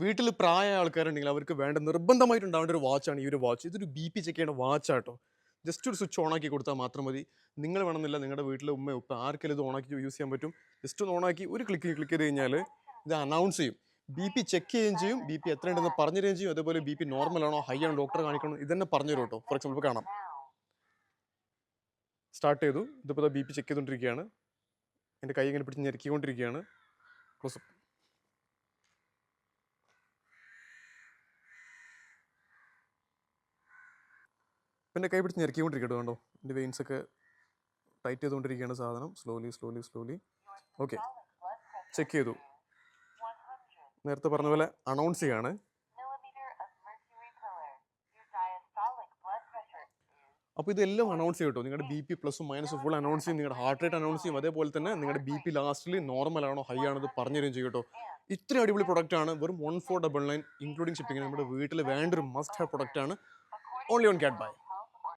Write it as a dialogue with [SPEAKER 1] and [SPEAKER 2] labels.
[SPEAKER 1] വീട്ടിൽ പ്രായമായ ആൾക്കാരുണ്ടെങ്കിൽ അവർക്ക് വേണ്ട നിർബന്ധമായിട്ടുണ്ടാവേണ്ട ഒരു വാച്ചാണ് ഈ ഒരു വാച്ച്. ഇതൊരു ബി പി ചെക്ക് ചെയ്യേണ്ട വാച്ചാട്ടോ. ജസ്റ്റ് ഒരു സ്വിച്ച് ഓൺ ആക്കി കൊടുത്താൽ മാത്രം മതി. നിങ്ങൾ വേണമെന്നില്ല, നിങ്ങളുടെ വീട്ടിലെ ഉമ്മ ഉപ്പ ആർക്കെങ്കിലും ഇത് ഓണാക്കി യൂസ് ചെയ്യാൻ പറ്റും. ജസ്റ്റ് ഒന്ന് ഓണാക്കി ഒരു ക്ലിക്ക് ചെയ്ത് കഴിഞ്ഞാൽ ഇത് അനൗൺസ് ചെയ്യും. ബി പി ചെക്ക് ചെയ്യുകയും ചെയ്യും, ബി പി എത്ര ഉണ്ടെന്ന് പറഞ്ഞു തരികയും ചെയ്യും. അതേപോലെ ബി പി നോർമൽ ആണോ ഹൈ ആണോ ഡോക്ടറെ കാണിക്കണം ഇതന്നെ പറഞ്ഞു തരും കേട്ടോ. ഫോർ എക്സാമ്പിൾ കാണാം, സ്റ്റാർട്ട് ചെയ്തു. ഇതിപ്പോൾ ബി പി ചെക്ക് ചെയ്തുകൊണ്ടിരിക്കുകയാണ്. എൻ്റെ കൈ ഇങ്ങനെ പിടിച്ച് ഞെരുക്കിക്കൊണ്ടിരിക്കുകയാണ്. ക്ലോസ് എൻ്റെ കൈ പിടിച്ച് ഞെരുക്കിക്കൊണ്ടിരിക്കട്ടോ. കണ്ടോ, എൻ്റെ വെയിൻസൊക്കെ ടൈറ്റ് ചെയ്തുകൊണ്ടിരിക്കുകയാണ് സാധനം. സ്ലോലി. ഓക്കെ, ചെക്ക് ചെയ്തു. നേരത്തെ പറഞ്ഞ പോലെ അനൗൺസ് ചെയ്യാണ്. അപ്പോൾ ഇതെല്ലാം അനൗൺസ് ചെയ്യും കേട്ടോ. നിങ്ങളുടെ ബി പി പ്ലസും മൈനസും ഫുൾ അനൗൺസ് ചെയ്യും. നിങ്ങളുടെ ഹാർട്ട് റേറ്റ് അനൗൺസ് ചെയ്യും. അതേപോലെ തന്നെ നിങ്ങളുടെ ബി പി ലാസ്റ്റിൽ നോർമൽ ആണോ ഹൈ ആണോ ഇത് പറഞ്ഞു തരും ചെയ്യും കേട്ടോ. ഇത്രയും അടിപൊളി പ്രൊഡക്റ്റ് ആണ്. വെറും 1499 ഇൻക്ലൂഡിങ് ഷിപ്പിംഗ്. നമ്മുടെ വീട്ടിൽ വേണ്ട ഒരു മസ്റ്റ് ഹാവ് പ്രൊഡക്റ്റ് ആണ്. ഓൺലി ഓൺ കാറ്റ് ബൈ.